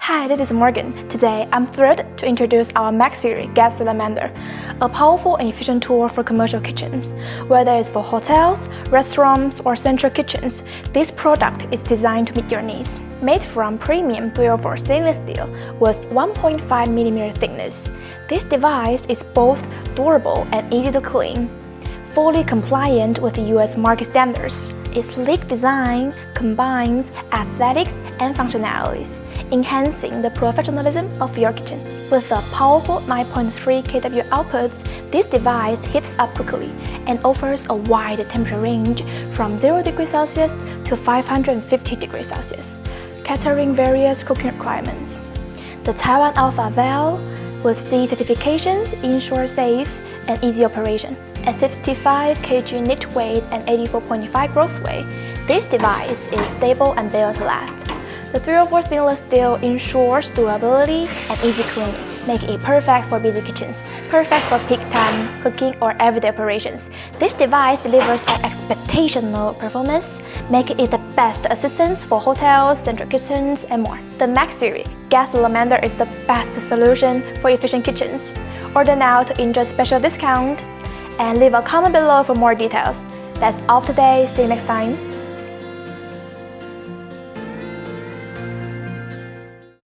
Hi, this is Morgan. Today, I'm thrilled to introduce our Max Series Gas SalaMander, a powerful and efficient tool for commercial kitchens. Whether it's for hotels, restaurants, or central kitchens, this product is designed to meet your needs. Made from premium 304 stainless steel with 1.5mm thickness, this device is both durable and easy to clean. Fully compliant with the US market standards, its sleek design combines aesthetics and functionalities, enhancing the professionalism of your kitchen. With a powerful 9.3 kW outputs, this device heats up quickly and offers a wide temperature range from 0 degrees Celsius to 550 degrees Celsius, catering various cooking requirements. The Taiwan ALPHA valve with C certifications ensures safe and easy operation. At 55 kg knit weight and 84.5 growth weight, this device is stable and built to last. The 304 stainless steel ensures durability and easy cleaning, making it perfect for busy kitchens, perfect for peak time cooking or everyday operations. This device delivers an exceptional performance, making it the best assistance for hotels, central kitchens, and more. The Max Series Gas SalaMander is the best solution for efficient kitchens. Order now to enjoy special discount, and leave a comment below for more details. That's all today. See you next time.